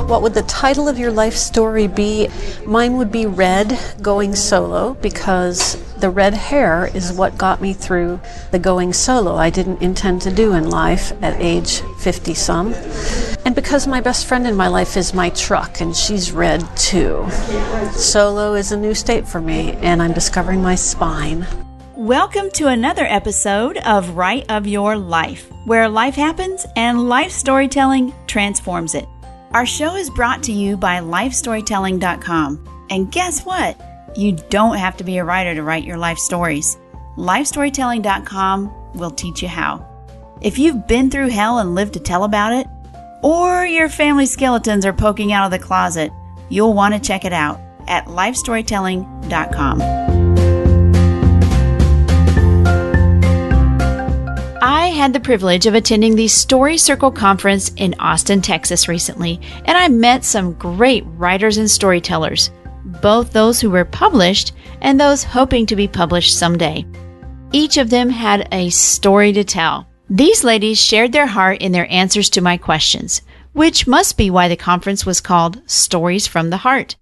What would the title of your life story be? Mine would be Red, Going Solo, because the red hair is what got me through the going solo I didn't intend to do in life at age 50-some. And because my best friend in my life is my truck, and she's red too. Solo is a new state for me, and I'm discovering my spine. Welcome to another episode of Write of Your Life, where life happens and life storytelling transforms it. Our show is brought to you by lifestorytelling.com. And guess what? You don't have to be a writer to write your life stories. Lifestorytelling.com will teach you how. If you've been through hell and lived to tell about it, or your family skeletons are poking out of the closet, you'll want to check it out at lifestorytelling.com. I had the privilege of attending the Story Circle Conference in Austin, Texas recently, and I met some great writers and storytellers, both those who were published and those hoping to be published someday. Each of them had a story to tell. These ladies shared their heart in their answers to my questions, which must be why the conference was called Stories from the Heart.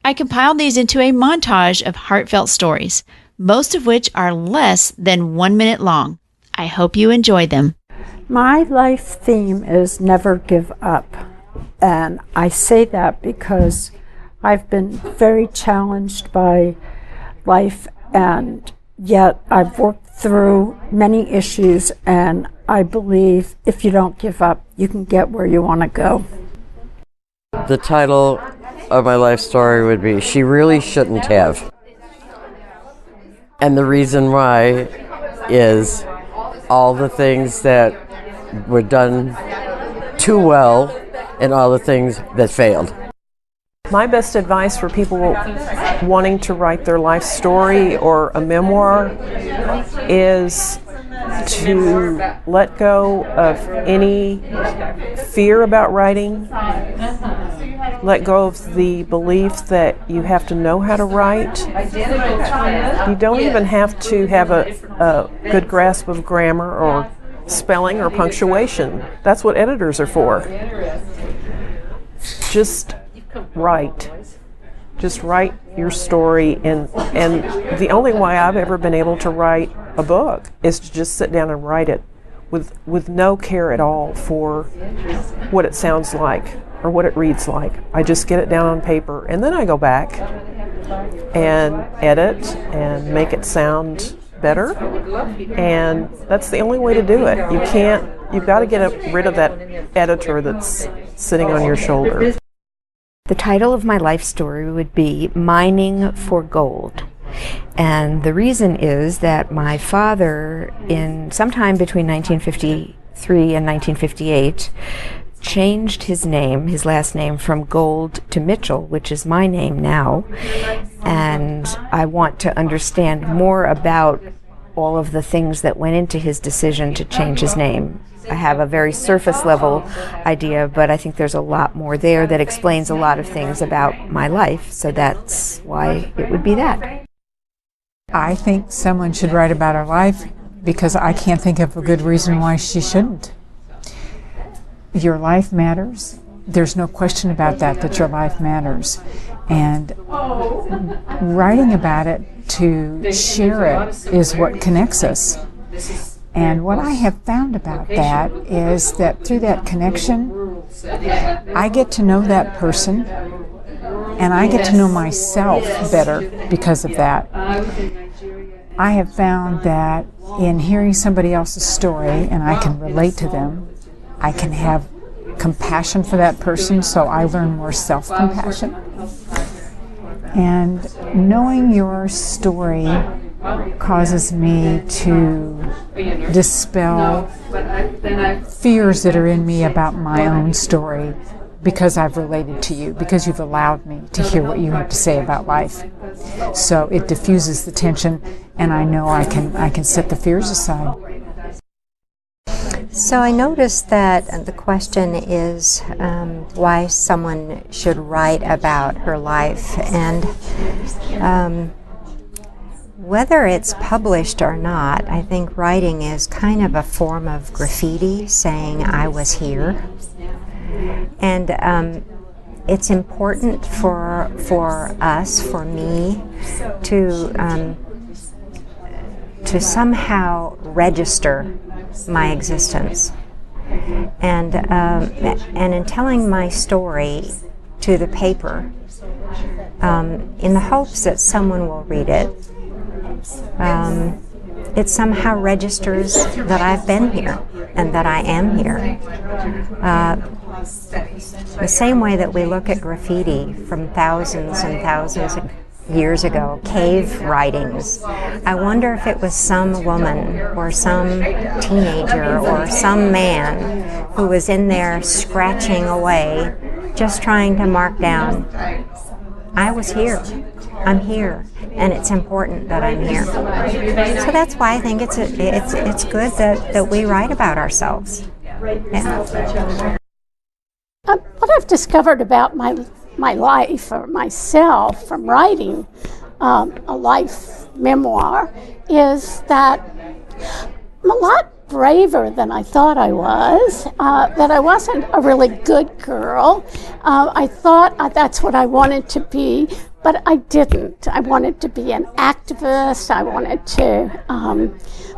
I compiled these into a montage of heartfelt stories, most of which are less than 1 minute long. I hope you enjoy them. My life theme is never give up. And I say that because I've been very challenged by life, and yet I've worked through many issues, and I believe if you don't give up, you can get where you want to go. The title of my life story would be She Really Shouldn't Have. And the reason why is all the things that were done too well and all the things that failed. My best advice for people wanting to write their life story or a memoir is to let go of any fear about writing, let go of the belief that you have to know how to write. You don't even have to have a good grasp of grammar or spelling or punctuation. That's what editors are for. Just write. Just write your story, and the only way I've ever been able to write a book is to just sit down and write it with no care at all for what it sounds like or what it reads like. I just get it down on paper, and then I go back and edit and make it sound better, and that's the only way to do it. You've got to get rid of that editor that's sitting on your shoulder. The title of my life story would be Mining for Gold. And the reason is that my father, in sometime between 1953 and 1958, changed his name, his last name, from Gold to Mitchell, which is my name now. And I want to understand more about all of the things that went into his decision to change his name. I have a very surface level idea, but I think there's a lot more there that explains a lot of things about my life, so that's why it would be that. I think someone should write about her life because I can't think of a good reason why she shouldn't. Your life matters. There's no question about that your life matters. And writing about it to share it is what connects us. And what I have found about that is that through that connection, I get to know that person, and I get to know myself better because of that. I have found that in hearing somebody else's story, and I can relate to them, I can have compassion for that person, so I learn more self-compassion. And knowing your story causes me to dispel fears that are in me about my own story because I've related to you, because you've allowed me to hear what you have to say about life. So it diffuses the tension, and I know I can set the fears aside. So I noticed that the question is why someone should write about her life, and whether it's published or not, I think writing is kind of a form of graffiti saying I was here. And it's important for us, for me, to somehow register my existence, and in telling my story to the paper, in the hopes that someone will read it, it somehow registers that I've been here and that I am here. The same way that we look at graffiti from thousands and thousands of years ago, cave writings. I wonder if it was some woman or some teenager or some man who was in there scratching away, just trying to mark down, I was here, I'm here, and it's important that I'm here. So that's why I think it's good that we write about ourselves. Yeah. What I've discovered about my life or myself from writing a life memoir is that I'm a lot braver than I thought I was, that I wasn't a really good girl. I thought that's what I wanted to be, but I didn't. I wanted to be an activist. I wanted to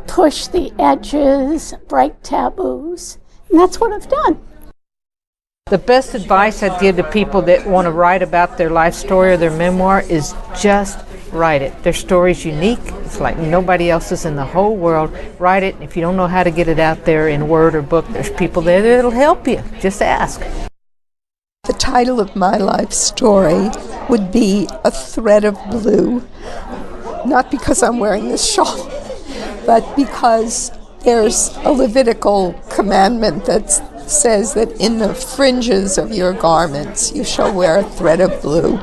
push the edges, break taboos, and that's what I've done. The best advice I'd give to people that want to write about their life story or their memoir is just write it. Their story's unique. It's like nobody else's in the whole world. Write it. If you don't know how to get it out there in word or book, there's people there that'll help you. Just ask. The title of my life story would be A Thread of Blue. Not because I'm wearing this shawl, but because there's a Levitical commandment that says that in the fringes of your garments you shall wear a thread of blue.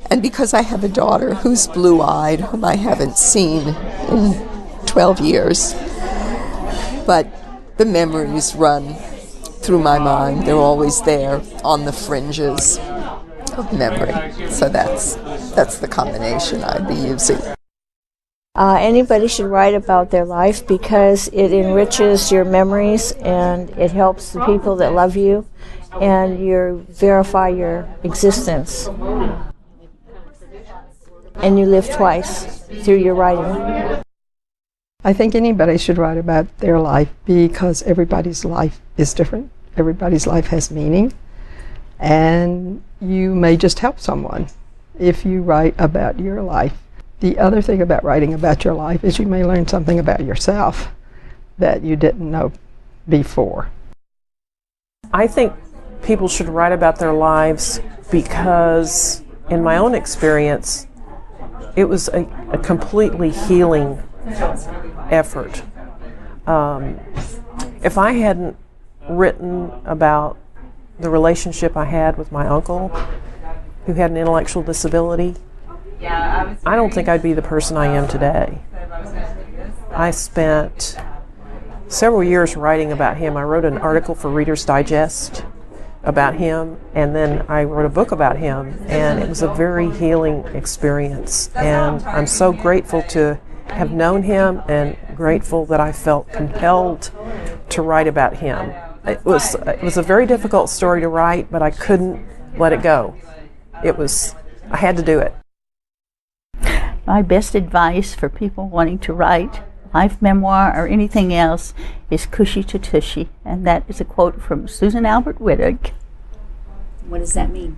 And because I have a daughter who's blue-eyed, whom I haven't seen in 12 years, but the memories run through my mind. They're always there on the fringes of memory. So that's the combination I'd be using. Anybody should write about their life because it enriches your memories and it helps the people that love you, and you verify your existence. And you live twice through your writing. I think anybody should write about their life because everybody's life is different. Everybody's life has meaning. And you may just help someone if you write about your life. The other thing about writing about your life is you may learn something about yourself that you didn't know before. I think people should write about their lives because, in my own experience, it was a completely healing effort. If I hadn't written about the relationship I had with my uncle, who had an intellectual disability, I don't think I'd be the person I am today. I spent several years writing about him. I wrote an article for Reader's Digest about him, and then I wrote a book about him, and it was a very healing experience. And I'm so grateful to have known him and grateful that I felt compelled to write about him. It was a very difficult story to write, but I couldn't let it go. I had to do it. My best advice for people wanting to write life memoir or anything else is cushy to tushy, and that is a quote from Susan Albert Whittick. What does that mean?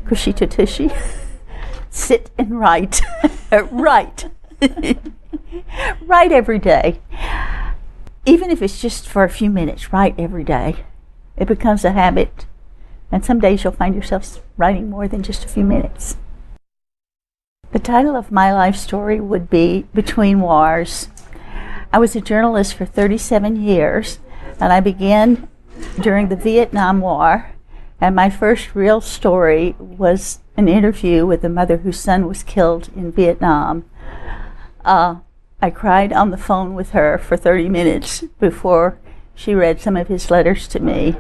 Cushy to tushy. Sit and write. Write. Write every day. Even if it's just for a few minutes, write every day. It becomes a habit, and some days you'll find yourself writing more than just a few minutes. The title of my life story would be Between Wars. I was a journalist for 37 years, and I began during the Vietnam War, and my first real story was an interview with a mother whose son was killed in Vietnam. I cried on the phone with her for 30 minutes before she read some of his letters to me.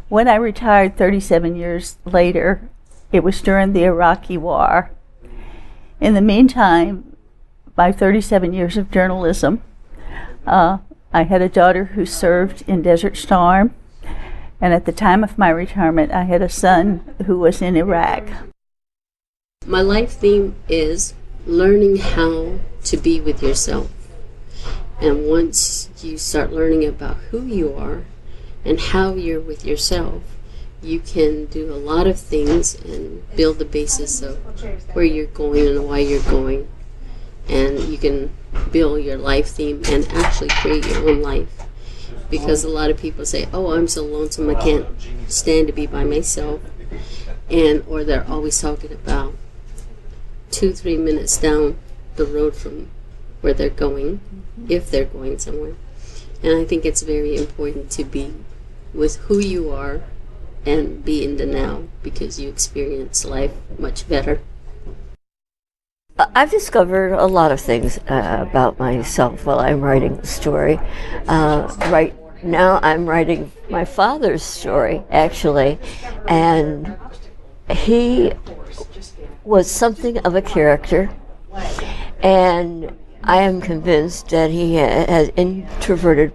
When I retired 37 years later, it was during the Iraqi War. In the meantime, by 37 years of journalism, I had a daughter who served in Desert Storm. And at the time of my retirement, I had a son who was in Iraq. My life theme is learning how to be with yourself. And once you start learning about who you are and how you're with yourself, you can do a lot of things and build the basis of where you're going and why you're going. And you can build your life theme and actually create your own life. Because a lot of people say, oh, I'm so lonesome, I can't stand to be by myself. Or they're always talking about 2-3 minutes down the road from where they're going, if they're going somewhere. And I think it's very important to be with who you are and be in the now, because you experience life much better. I've discovered a lot of things about myself while I'm writing the story. Right now I'm writing my father's story, actually, and he was something of a character, and I am convinced that he has introverted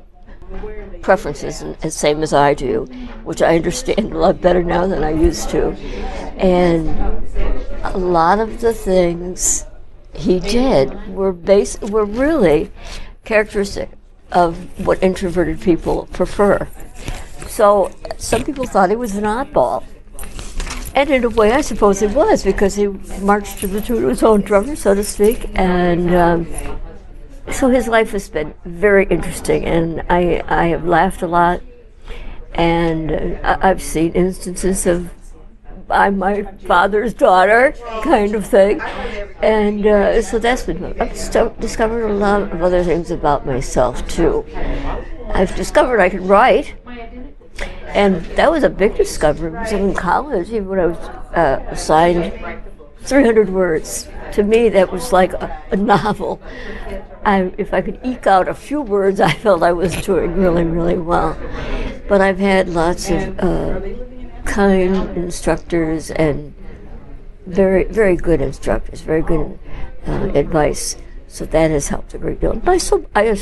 preferences, the same as I do, which I understand a lot better now than I used to. And a lot of the things he did were really characteristic of what introverted people prefer. So some people thought he was an oddball. And in a way, I suppose it was, because he marched to the tune of his own drummer, so to speak. And so his life has been very interesting, and I have laughed a lot. And I've seen instances of I'm my father's daughter kind of thing. And so that's been fun. I've discovered a lot of other things about myself, too. I've discovered I can write. And that was a big discovery. I was in college, even when I was assigned 300 words. To me, that was like a novel. If I could eke out a few words, I felt I was doing really, really well. But I've had lots of kind instructors and very, very good instructors, very good advice. So that has helped a great deal. I suppose I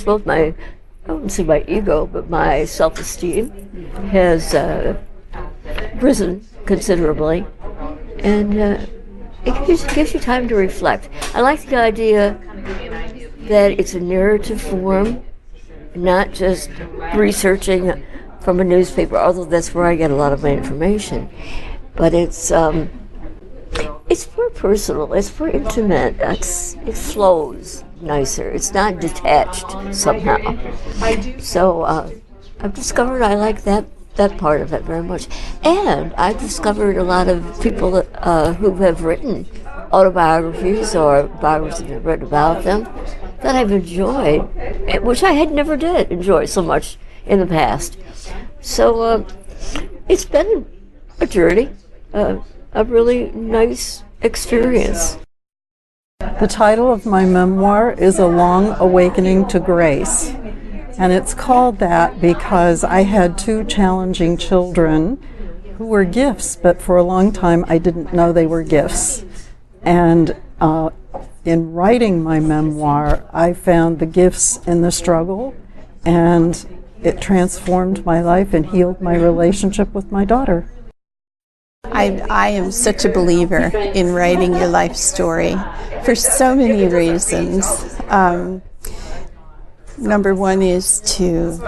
wouldn't say my ego, but my self-esteem has risen considerably, and it gives you time to reflect. I like the idea that it's a narrative form, not just researching from a newspaper, although that's where I get a lot of my information. But it's more personal, it's more intimate, it flows nicer. It's not detached somehow. So I've discovered I like that part of it very much. And I've discovered a lot of people who have written autobiographies or biographies that I've written about them that I've enjoyed, which I had never did enjoy so much in the past. So it's been a journey, a really nice experience. The title of my memoir is A Long Awakening to Grace, and it's called that because I had 2 challenging children who were gifts, but for a long time I didn't know they were gifts. And in writing my memoir, I found the gifts in the struggle, and it transformed my life and healed my relationship with my daughter. I am such a believer in writing your life story for so many reasons. Number one is to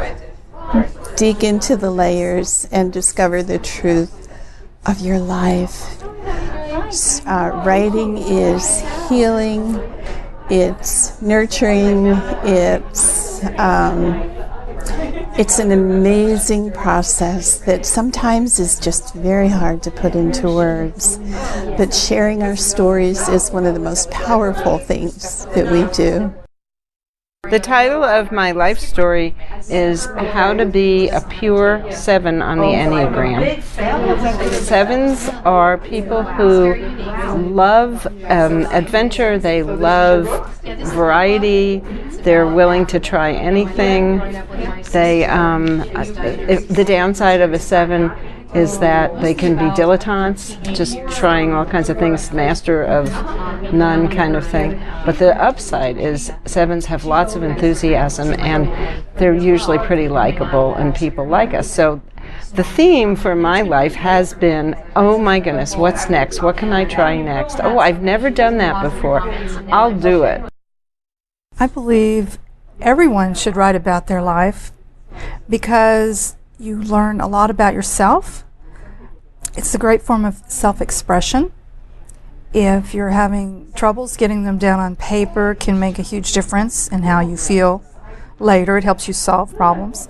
dig into the layers and discover the truth of your life. Writing is healing, it's nurturing, it's an amazing process that sometimes is just very hard to put into words. But sharing our stories is one of the most powerful things that we do. The title of my life story is How to Be a Pure 7 on the Enneagram. 7s are people who love adventure, they love variety, they're willing to try anything. The downside of a 7 is that they can be dilettantes, just trying all kinds of things, master of none kind of thing. But the upside is 7s have lots of enthusiasm, and they're usually pretty likable, and people like us. So the theme for my life has been, oh my goodness, what's next? What can I try next? Oh, I've never done that before. I'll do it. I believe everyone should write about their life because you learn a lot about yourself. It's a great form of self-expression. If you're having troubles, getting them down on paper can make a huge difference in how you feel later. It helps you solve problems.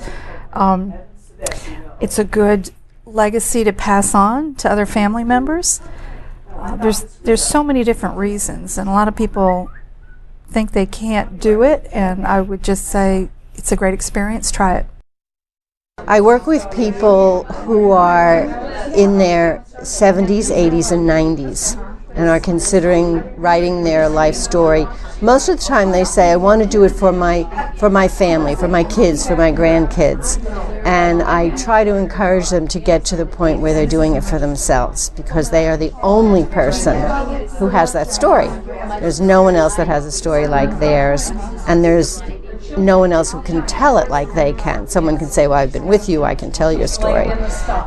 It's a good legacy to pass on to other family members. There's so many different reasons, and a lot of people think they can't do it, and I would just say it's a great experience. Try it. I work with people who are in their 70s, 80s, and 90s and are considering writing their life story. Most of the time they say, I want to do it for my family, for my kids, for my grandkids. And I try to encourage them to get to the point where they're doing it for themselves, because they are the only person who has that story. There's no one else that has a story like theirs, and there's no one else who can tell it like they can. Someone can say, well, I've been with you, I can tell your story.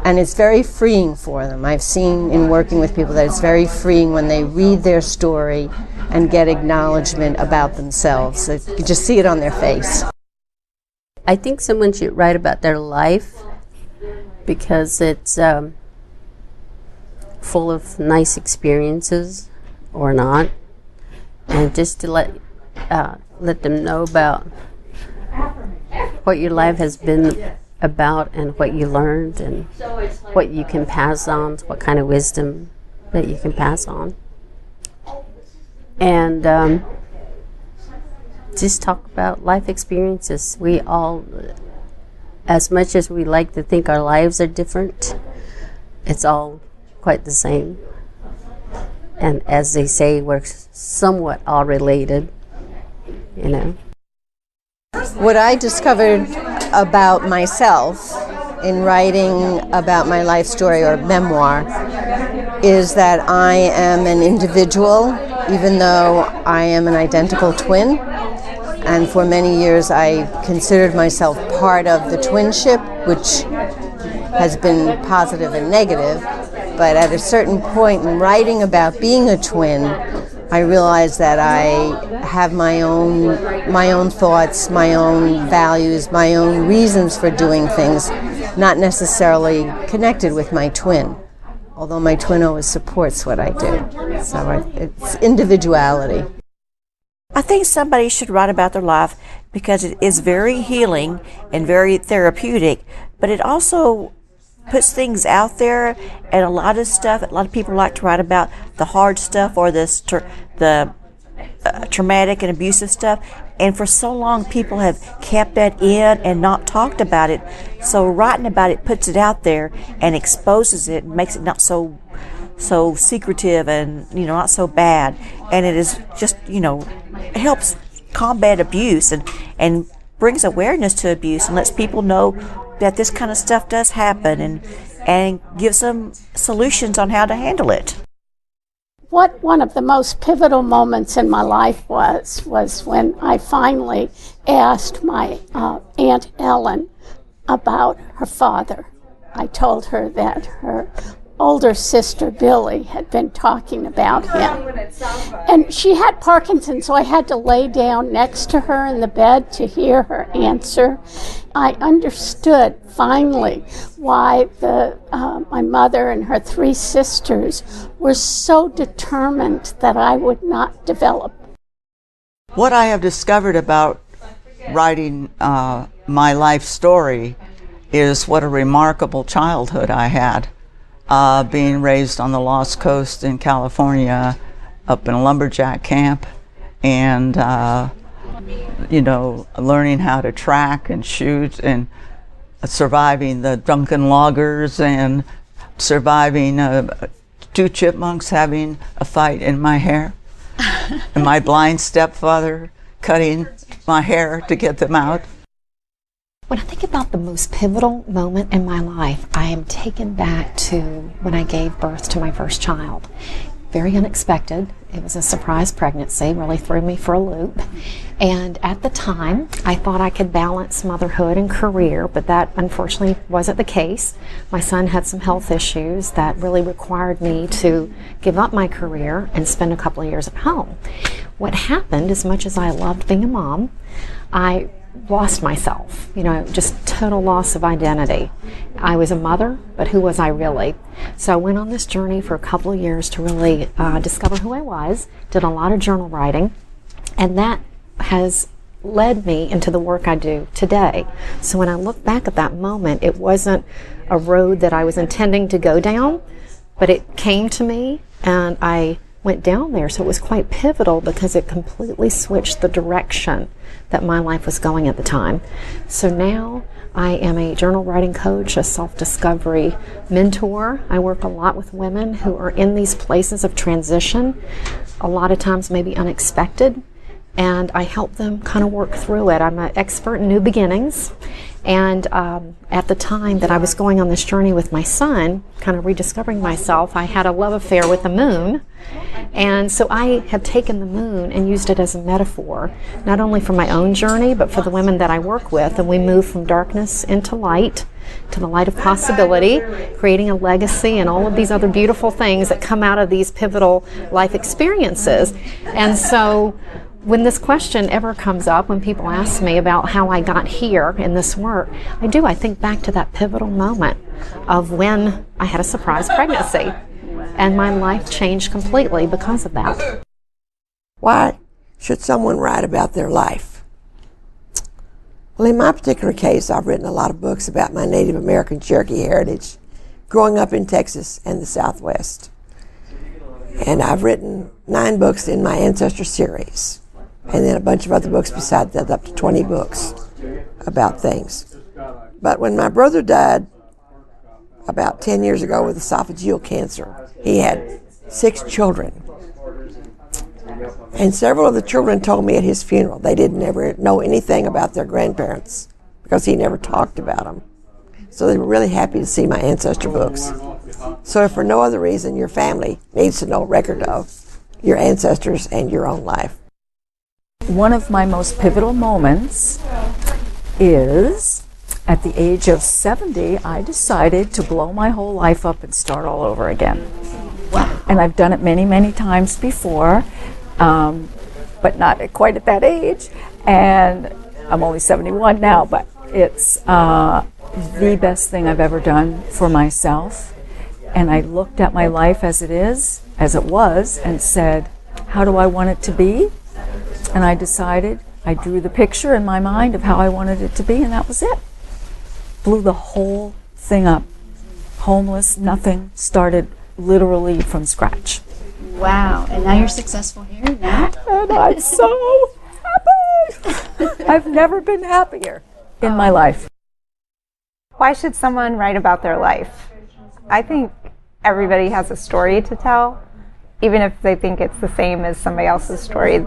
And it's very freeing for them. I've seen in working with people that it's very freeing when they read their story and get acknowledgement about themselves. You just see it on their face. I think someone should write about their life because it's full of nice experiences or not, and just to let them know about what your life has been about and what you learned and what you can pass on, what kind of wisdom that you can pass on. And just talk about life experiences. We all, as much as we like to think our lives are different, it's all quite the same. And as they say, we're somewhat all related, you know. What I discovered about myself in writing about my life story or memoir is that I am an individual, even though I am an identical twin. And for many years I considered myself part of the twinship, which has been positive and negative. But at a certain point in writing about being a twin, I realized that I have my own thoughts, my own values, my own reasons for doing things, not necessarily connected with my twin, although my twin always supports what I do. So it's individuality. I think somebody should write about their life because it is very healing and very therapeutic, but it also puts things out there, and a lot of people like to write about the hard stuff or the traumatic and abusive stuff, and for so long people have kept that in and not talked about it. So writing about it puts it out there and exposes it and makes it not so secretive and not so bad, and it is just it helps combat abuse and brings awareness to abuse and lets people know that this kind of stuff does happen and gives them solutions on how to handle it. What one of the most pivotal moments in my life was when I finally asked my Aunt Ellen about her father. I told her that her older sister Billy had been talking about him. And she had Parkinson's, so I had to lay down next to her in the bed to hear her answer. I understood finally why my mother and her three sisters were so determined that I would not develop. What I have discovered about writing my life story is what a remarkable childhood I had. Being raised on the Lost Coast in California, up in a lumberjack camp, and learning how to track and shoot, and surviving the drunken loggers, and surviving 2 chipmunks having a fight in my hair, and my blind stepfather cutting my hair to get them out. When I think about the most pivotal moment in my life, I am taken back to when I gave birth to my first child. very unexpected. It was a surprise pregnancy, really threw me for a loop. And at the time, I thought I could balance motherhood and career, but that unfortunately wasn't the case. My son had some health issues that really required me to give up my career and spend a couple of years at home. What happened, as much as I loved being a mom, I lost myself, just total loss of identity. I was a mother, but who was I really? So I went on this journey for a couple of years to really discover who I was, did a lot of journal writing, and that has led me into the work I do today. So when I look back at that moment, it wasn't a road that I was intending to go down, but it came to me and I went down there. So it was quite pivotal because it completely switched the direction that my life was going at the time. So now I am a journal writing coach, a self-discovery mentor. I work a lot with women who are in these places of transition, a lot of times maybe unexpected, and I help them kind of work through it. I'm an expert in new beginnings, and at the time that I was going on this journey with my son, kind of rediscovering myself, I had a love affair with the moon. And so I had taken the moon and used it as a metaphor, not only for my own journey, but for the women that I work with. And we move from darkness into light, to the light of possibility, creating a legacy and all of these other beautiful things that come out of these pivotal life experiences. And so when this question ever comes up, when people ask me about how I got here in this work, I think back to that pivotal moment of when I had a surprise pregnancy. And my life changed completely because of that. Why should someone write about their life? Well, in my particular case, I've written a lot of books about my Native American Cherokee heritage, growing up in Texas and the Southwest. And I've written 9 books in my Ancestor series, and then a bunch of other books besides that, up to 20 books about things. But when my brother died about 10 years ago with esophageal cancer, he had 6 children. And several of the children told me at his funeral they didn't ever know anything about their grandparents because he never talked about them. So they were really happy to see my ancestor books. So if for no other reason, your family needs to know a record of your ancestors and your own life. One of my most pivotal moments is at the age of 70, I decided to blow my whole life up and start all over again. Wow. And I've done it many, many times before, but not quite at that age. And I'm only 71 now, but it's the best thing I've ever done for myself. And I looked at my life as it was, and said, how do I want it to be? And I decided, I drew the picture in my mind of how I wanted it to be, and that was it. Blew the whole thing up. Homeless, nothing, started literally from scratch. Wow, and now you're successful here now? And I'm so happy! I've never been happier in my life. Why should someone write about their life? I think everybody has a story to tell, even if they think it's the same as somebody else's story.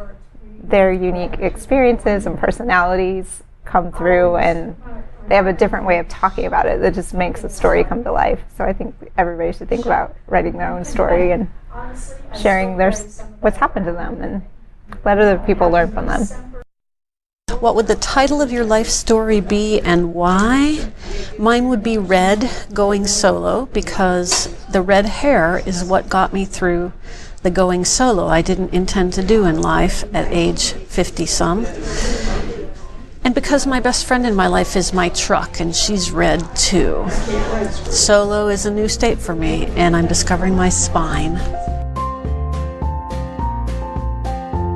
Their unique experiences and personalities come through, and they have a different way of talking about it that just makes the story come to life. So I think everybody should think about writing their own story and sharing what's happened to them and let other people learn from them. What would the title of your life story be and why? Mine would be Red, Going Solo, because the red hair is what got me through the going solo I didn't intend to do in life at age 50-some. And because my best friend in my life is my truck, and she's red too. Solo is a new state for me, and I'm discovering my spine.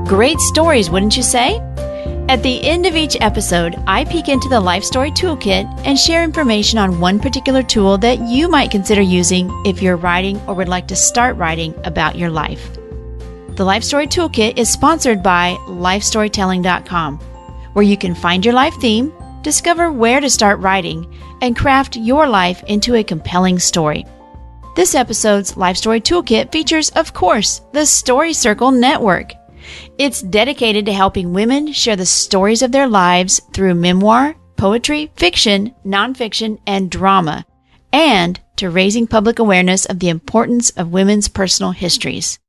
Great stories, wouldn't you say? At the end of each episode, I peek into the Life Story Toolkit and share information on one particular tool that you might consider using if you're writing or would like to start writing about your life. The Life Story Toolkit is sponsored by LifeStorytelling.com, where you can find your life theme, discover where to start writing, and craft your life into a compelling story. This episode's Life Story Toolkit features, of course, the Story Circle Network. It's dedicated to helping women share the stories of their lives through memoir, poetry, fiction, nonfiction, and drama, and to raising public awareness of the importance of women's personal histories.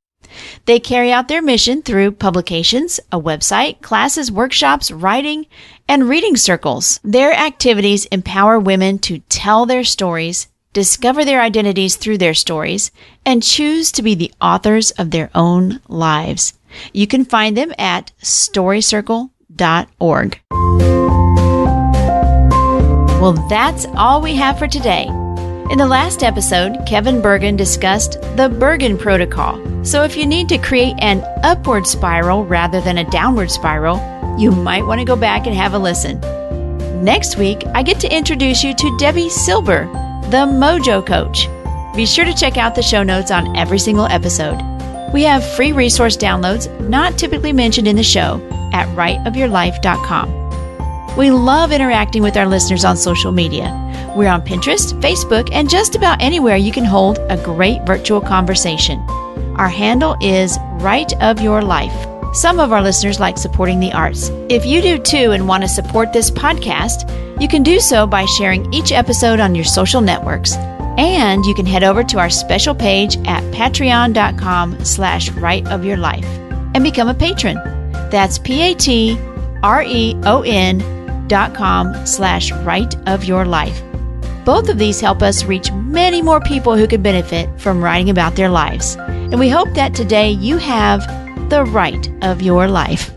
They carry out their mission through publications, a website, classes, workshops, writing, and reading circles. Their activities empower women to tell their stories, discover their identities through their stories, and choose to be the authors of their own lives. You can find them at storycircle.org. Well, that's all we have for today. In the last episode, Kevin Bergen discussed the Bergen Protocol. So if you need to create an upward spiral rather than a downward spiral, you might want to go back and have a listen. Next week, I get to introduce you to Debbie Silber, the Mojo Coach. Be sure to check out the show notes on every single episode. We have free resource downloads not typically mentioned in the show at rightofyourlife.com. We love interacting with our listeners on social media. We're on Pinterest, Facebook, and just about anywhere you can hold a great virtual conversation. Our handle is Right of Your Life. Some of our listeners like supporting the arts. If you do too and want to support this podcast, you can do so by sharing each episode on your social networks. And you can head over to our special page at patreon.com/rightofyourlife and become a patron. That's patreon.com/rightofyourlife. Both of these help us reach many more people who could benefit from writing about their lives. And we hope that today you have the right of your life.